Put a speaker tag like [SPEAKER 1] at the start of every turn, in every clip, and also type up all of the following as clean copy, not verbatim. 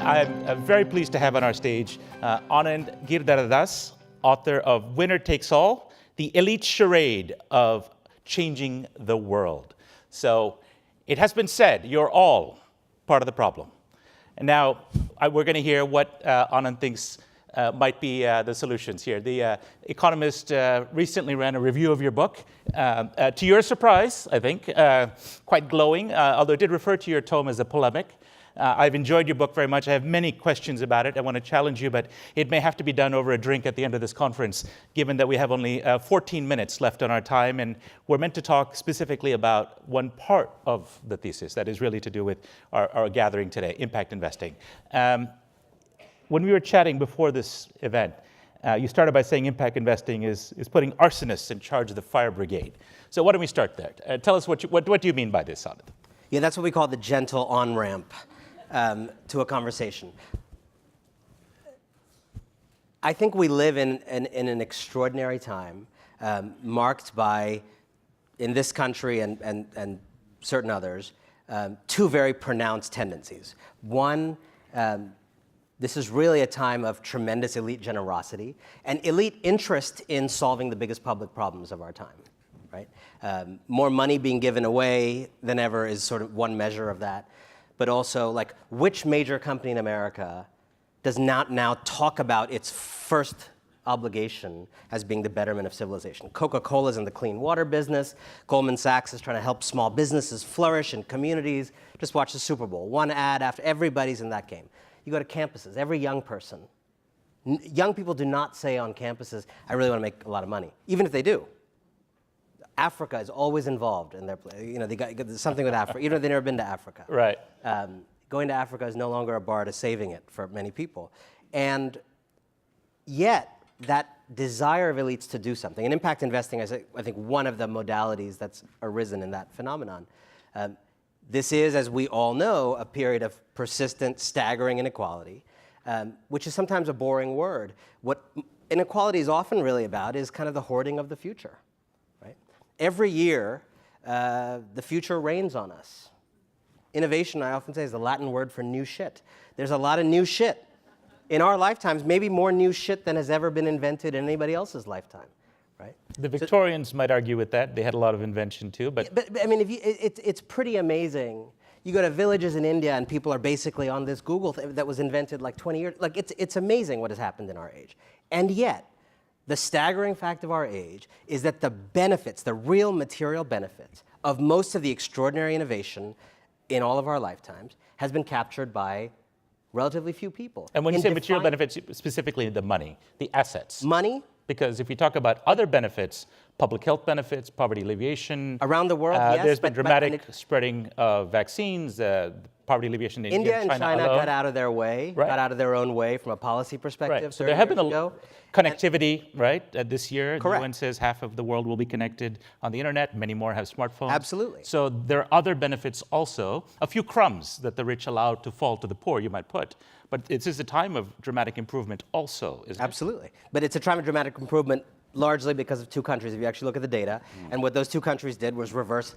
[SPEAKER 1] I'm very pleased to have on our stage Anand Giridharadas, author of Winner Takes All, the elite charade of changing the world. So it has been said, you're all part of the problem. And now we're going to hear what Anand thinks might be the solutions here. The Economist recently ran a review of your book. To your surprise, I think, quite glowing, although it did refer to your tome as a polemic. I've enjoyed your book very much. I have many questions about it. I want to challenge you, but it may have to be done over a drink at the end of this conference, given that we have only 14 minutes left on our time, and we're meant to talk specifically about one part of the thesis that is really to do with our gathering today, impact investing. When we were chatting before this event, you started by saying impact investing is putting arsonists in charge of the fire brigade. So why don't we start there? Tell us what do you mean by this, Anand?
[SPEAKER 2] Yeah, that's what we call the gentle on-ramp to a conversation. I think we live in an extraordinary time marked by, in this country and certain others, two very pronounced tendencies. One, this is really a time of tremendous elite generosity and elite interest in solving the biggest public problems of our time, right? More money being given away than ever is sort of one measure of that. But also, like, which major company in America does not now talk about its first obligation as being the betterment of civilization? Coca-Cola is in the clean water business. Goldman Sachs is trying to help small businesses flourish in communities. Just watch the Super Bowl. One ad after, everybody's in that game. You go to campuses, every young person. Young people do not say on campuses, I really want to make a lot of money, even if they do. Africa is always involved in their play. You know, they got something with Africa, even if they've never been to Africa.
[SPEAKER 1] Right.
[SPEAKER 2] Going to Africa is no longer a bar to saving it for many people. And yet, that desire of elites to do something, and impact investing is, I think, one of the modalities that's arisen in that phenomenon. This is, as we all know, a period of persistent, staggering inequality, which is sometimes a boring word. What inequality is often really about is kind of the hoarding of the future. Every year, the future rains on us. Innovation, I often say, is the Latin word for new shit. There's a lot of new shit. In our lifetimes, maybe more new shit than has ever been invented in anybody else's lifetime, right?
[SPEAKER 1] The Victorians might argue with that. They had a lot of invention too, but
[SPEAKER 2] I mean, it's pretty amazing. You go to villages in India and people are basically on this Google thing that was invented like 20 years. Like, it's amazing what has happened in our age. And yet, the staggering fact of our age is that the benefits, the real material benefits of most of the extraordinary innovation in all of our lifetimes has been captured by relatively few people.
[SPEAKER 1] And when you say material benefits, specifically the money, the assets.
[SPEAKER 2] Money?
[SPEAKER 1] Because if we talk about other benefits, public health benefits, poverty alleviation.
[SPEAKER 2] Around the world, yes.
[SPEAKER 1] There's been dramatic spreading of vaccines, poverty alleviation in India
[SPEAKER 2] and China
[SPEAKER 1] alone.
[SPEAKER 2] got out of their way,
[SPEAKER 1] right.
[SPEAKER 2] got out of their own way from a policy perspective.
[SPEAKER 1] Right. So there have been connectivity, right? This year,
[SPEAKER 2] correct.
[SPEAKER 1] The UN says half of the world will be connected on the internet. Many more have smartphones.
[SPEAKER 2] Absolutely.
[SPEAKER 1] So there are other benefits also. A few crumbs that the rich allow to fall to the poor, you might put. But this is a time of dramatic improvement also, isn't it?
[SPEAKER 2] Absolutely. But it's a time of dramatic improvement largely because of two countries, if you actually look at the data. And what those two countries did was reverse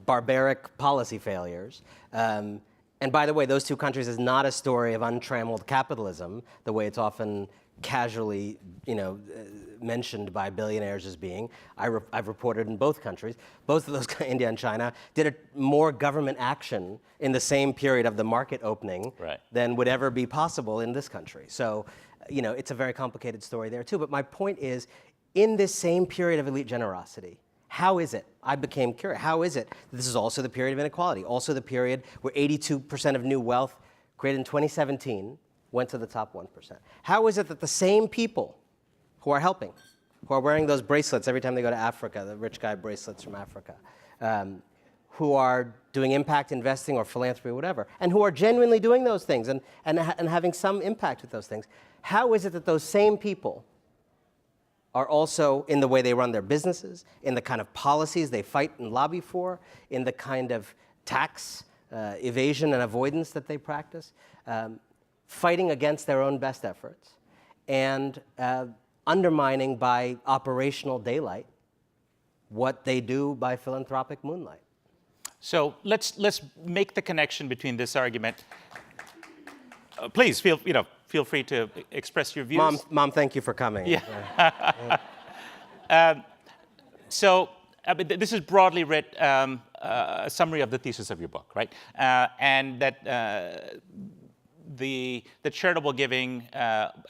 [SPEAKER 2] barbaric policy failures. And by the way, those two countries is not a story of untrammeled capitalism, the way it's often casually, mentioned by billionaires as being. I've reported in both countries. Both of those, India and China, did more government action in the same period of the market opening than would ever be possible in this country. So, it's a very complicated story there too. But my point is, in this same period of elite generosity, how is it? I became curious. How is it? This is also the period of inequality, also the period where 82% of new wealth created in 2017 went to the top 1%. How is it that the same people who are helping, who are wearing those bracelets every time they go to Africa, the rich guy bracelets from Africa, who are doing impact investing or philanthropy or whatever, and who are genuinely doing those things and having some impact with those things, how is it that those same people are also in the way they run their businesses, in the kind of policies they fight and lobby for, in the kind of tax evasion and avoidance that they practice, fighting against their own best efforts, and undermining by operational daylight what they do by philanthropic moonlight.
[SPEAKER 1] So let's make the connection between this argument. please feel free to express your views.
[SPEAKER 2] Mom, thank you for coming.
[SPEAKER 1] Yeah. So this is broadly writ a summary of the thesis of your book, right? And that the charitable giving,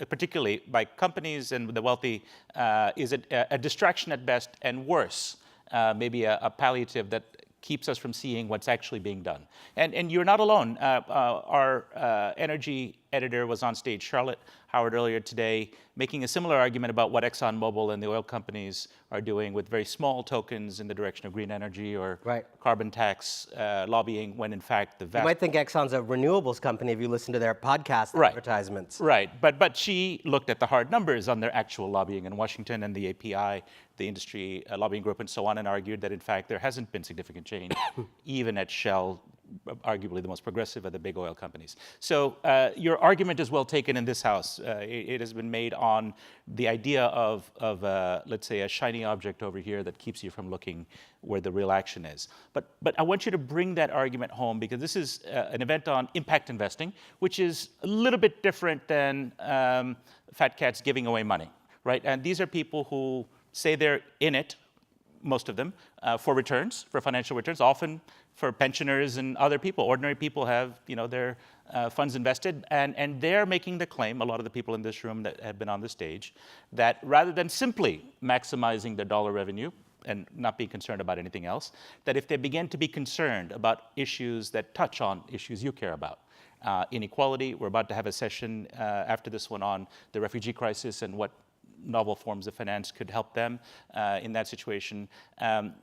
[SPEAKER 1] particularly by companies and the wealthy, is a distraction at best, and worse, maybe a palliative that keeps us from seeing what's actually being done. And you're not alone. Our energy editor was on stage, Charlotte Howard, earlier today, making a similar argument about what ExxonMobil and the oil companies are doing with very small tokens in the direction of green energy or carbon tax lobbying, when in fact the vast...
[SPEAKER 2] You might think Exxon's a renewables company if you listen to their podcast advertisements.
[SPEAKER 1] Right, but she looked at the hard numbers on their actual lobbying in Washington and the API, the industry lobbying group and so on, and argued that in fact there hasn't been significant change, even at Shell, arguably the most progressive of the big oil companies. So your argument is well taken in this House. It has been made on the idea of let's say, a shiny object over here that keeps you from looking where the real action is. But I want you to bring that argument home, because this is an event on impact investing, which is a little bit different than fat cats giving away money, right? And these are people who say they're in it, most of them, for returns, for financial returns, often for pensioners and other people. Ordinary people have, their funds invested, and they're making the claim, a lot of the people in this room that have been on the stage, that rather than simply maximizing their dollar revenue and not being concerned about anything else, that if they begin to be concerned about issues that touch on issues you care about, inequality, we're about to have a session after this one on the refugee crisis and what novel forms of finance could help them in that situation,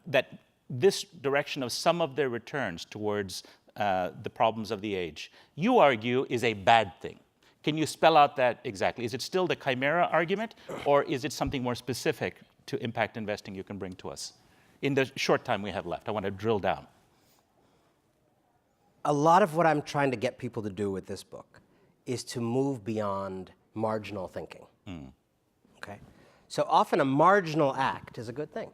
[SPEAKER 1] that this direction of some of their returns towards the problems of the age, you argue, is a bad thing. Can you spell out that exactly? Is it still the chimera argument, or is it something more specific to impact investing you can bring to us? In the short time we have left, I want to drill down.
[SPEAKER 2] A lot of what I'm trying to get people to do with this book is to move beyond marginal thinking. Okay? So often a marginal act is a good thing.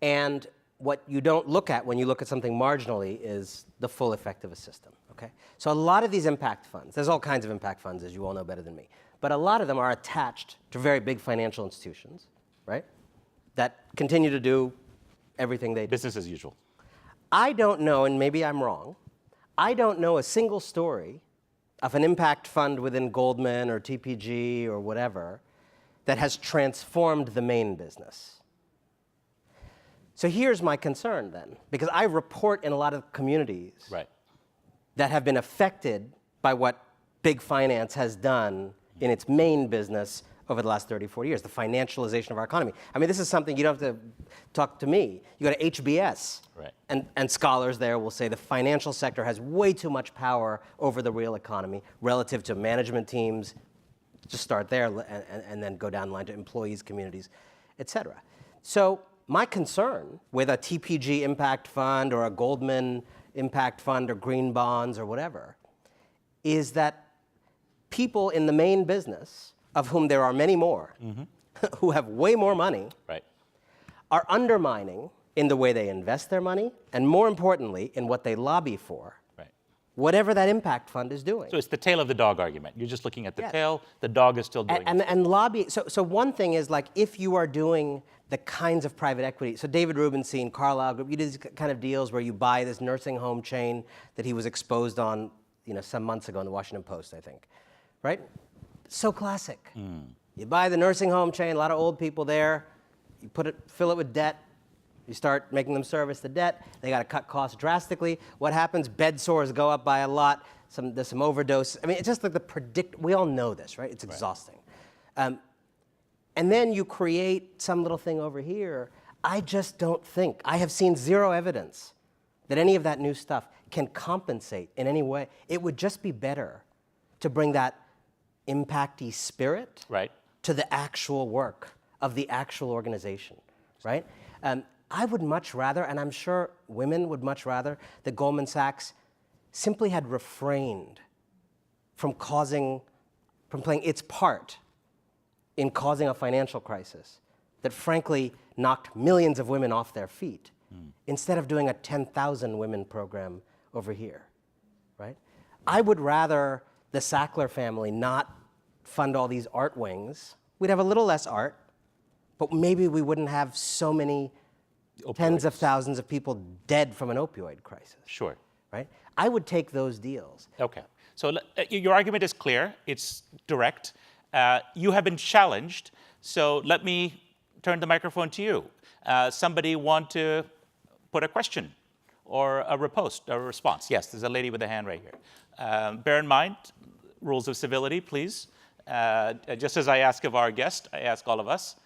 [SPEAKER 2] And what you don't look at when you look at something marginally is the full effect of a system. Okay? So a lot of these impact funds, there's all kinds of impact funds, as you all know better than me, but a lot of them are attached to very big financial institutions, right, that continue to do everything they do.
[SPEAKER 1] Business as usual.
[SPEAKER 2] I don't know, and maybe I'm wrong, I don't know a single story of an impact fund within Goldman or TPG or whatever that has transformed the main business. So here's my concern then, because I report in a lot of communities that have been affected by what big finance has done in its main business over the last 30, 40 years, the financialization of our economy. I mean, this is something you don't have to talk to me. You go to HBS, and scholars there will say the financial sector has way too much power over the real economy relative to management teams, just start there, and then go down the line to employees, communities, et cetera. So my concern with a TPG impact fund or a Goldman impact fund or green bonds or whatever is that people in the main business, of whom there are many more, who have way more money, are undermining in the way they invest their money, and more importantly, in what they lobby for, whatever that impact fund is doing.
[SPEAKER 1] So it's the tail of the dog argument. You're just looking at the tail, the dog is still doing it.
[SPEAKER 2] And lobby, so one thing is, like, if you are doing the kinds of private equity, so David Rubenstein, Carlyle Group, you do these kind of deals where you buy this nursing home chain that he was exposed on, some months ago in the Washington Post, I think, right? So classic. You buy the nursing home chain, a lot of old people there, you fill it with debt, you start making them service the debt, they got to cut costs drastically. What happens? Bed sores go up by a lot, there's some overdose. I mean, it's just like we all know this, right? It's exhausting. And then you create some little thing over here. I just don't think, I have seen zero evidence that any of that new stuff can compensate in any way. It would just be better to bring that impacty spirit to the actual work of the actual organization, right? I would much rather, and I'm sure women would much rather, that Goldman Sachs simply had refrained from playing its part in causing a financial crisis that frankly knocked millions of women off their feet, instead of doing a 10,000 women program over here, right? I would rather the Sackler family not fund all these art wings, we'd have a little less art, but maybe we wouldn't have so many tens of thousands of people dead from an opioid crisis.
[SPEAKER 1] Sure.
[SPEAKER 2] Right? I would take those deals.
[SPEAKER 1] Okay. So your argument is clear. It's direct. You have been challenged. So let me turn the microphone to you. Somebody want to put a question or a response? Yes, there's a lady with a hand right here. Bear in mind, rules of civility, please. Just as I ask of our guest, I ask all of us.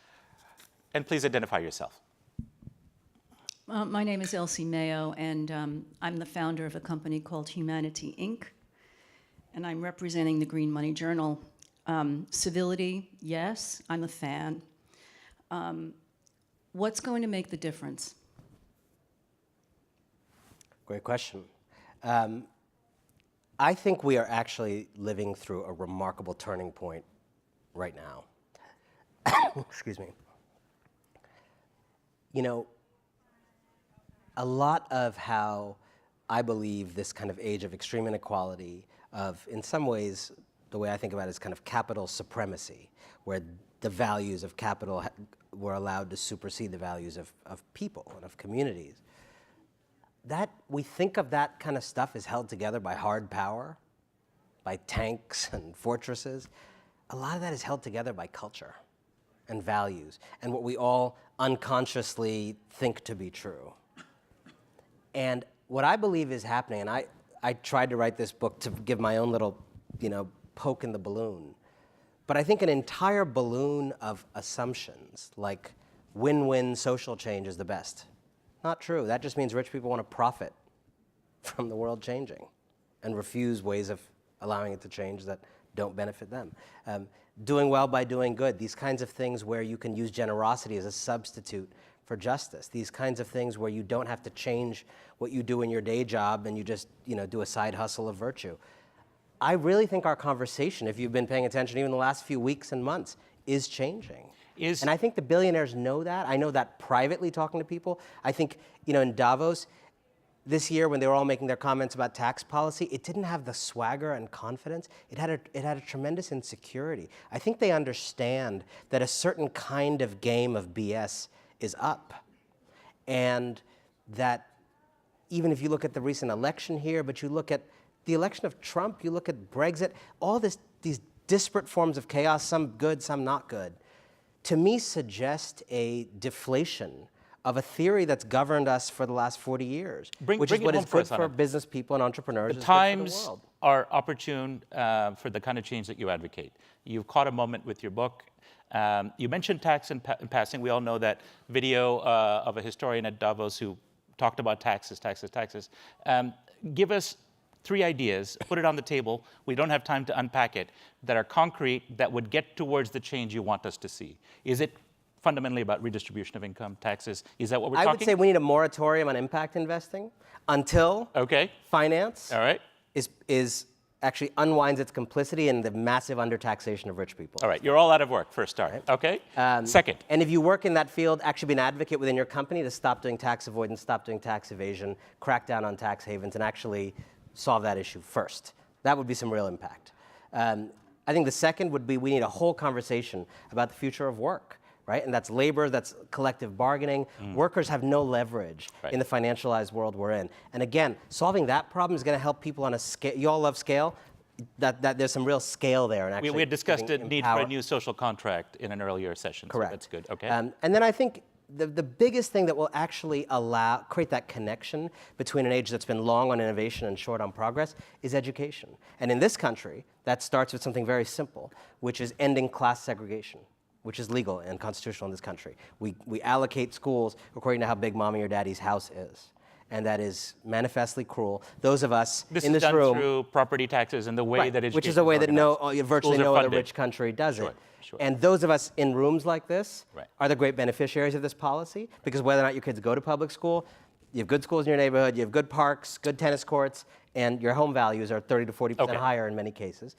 [SPEAKER 1] And please identify yourself.
[SPEAKER 3] My name is Elsie Mayo, and I'm the founder of a company called Humanity, Inc., and I'm representing the Green Money Journal. Civility, yes, I'm a fan. What's going to make the difference?
[SPEAKER 2] Great question. I think we are actually living through a remarkable turning point right now. Excuse me. You know, a lot of how I believe this kind of age of extreme inequality, of, in some ways, the way I think about it is kind of capital supremacy, where the values of capital were allowed to supersede the values of people and of communities. That, we think of that kind of stuff as held together by hard power, by tanks and fortresses. A lot of that is held together by culture and values and what we all unconsciously think to be true. And what I believe is happening, and I tried to write this book to give my own little, poke in the balloon, but I think an entire balloon of assumptions, like win-win social change is the best. Not true. That just means rich people want to profit from the world changing and refuse ways of allowing it to change that don't benefit them. Doing well by doing good, these kinds of things where you can use generosity as a substitute for justice, these kinds of things where you don't have to change what you do in your day job and you just do a side hustle of virtue. I really think our conversation, if you've been paying attention even the last few weeks and months, is changing. And I think the billionaires know that. I know that privately talking to people. I think, in Davos this year when they were all making their comments about tax policy, it didn't have the swagger and confidence. It had a tremendous insecurity. I think they understand that a certain kind of game of BS is up. And that even if you look at the recent election here, but you look at the election of Trump, you look at Brexit, all these disparate forms of chaos, some good, some not good, to me suggest a deflation of a theory that's governed us for the last 40 years, which is what is good for business people and entrepreneurs.
[SPEAKER 1] The times are opportune for the kind of change that you advocate. You've caught a moment with your book. You mentioned tax in passing. We all know that video of a historian at Davos who talked about taxes. Give us 3 ideas, put it on the table. We don't have time to unpack it, that are concrete, that would get towards the change you want us to see. Is it fundamentally about redistribution of income, taxes? Is that what we're talking?
[SPEAKER 2] I would say we need a moratorium on impact investing until finance is actually unwinds its complicity in the massive undertaxation of rich people.
[SPEAKER 1] All right, you're all out of work, first start. Right. Okay, second.
[SPEAKER 2] And if you work in that field, actually be an advocate within your company to stop doing tax avoidance, stop doing tax evasion, crack down on tax havens, and actually solve that issue first. That would be some real impact. I think the second would be we need a whole conversation about the future of work, right? And that's labor, that's collective bargaining. Workers have no leverage in the financialized world we're in. And again, solving that problem is going to help people on a scale. You all love scale. That there's some real scale there. And actually
[SPEAKER 1] we had discussed the need for a new social contract in an earlier session.
[SPEAKER 2] Correct.
[SPEAKER 1] So that's good. Okay.
[SPEAKER 2] And then I think the biggest thing that will actually create that connection between an age that's been long on innovation and short on progress is education. And in this country, that starts with something very simple, which is ending class segregation, which is legal and constitutional in this country. We allocate schools according to how big mommy or daddy's house is. And that is manifestly cruel. Those of us in this room—
[SPEAKER 1] This is done through property taxes and the way that education
[SPEAKER 2] which is a way that virtually no other rich country does it.
[SPEAKER 1] Sure.
[SPEAKER 2] And those of us in rooms like this are the great beneficiaries of this policy, because whether or not your kids go to public school, you have good schools in your neighborhood, you have good parks, good tennis courts, and your home values are 30 to 40% higher in many cases.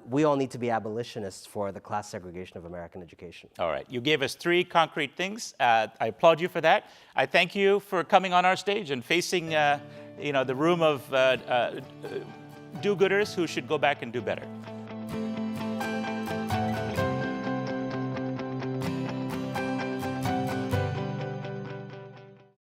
[SPEAKER 2] We all need to be abolitionists for the class segregation of American education.
[SPEAKER 1] All right, you gave us 3 concrete things. I applaud you for that. I thank you for coming on our stage and facing, the room of do-gooders who should go back and do better.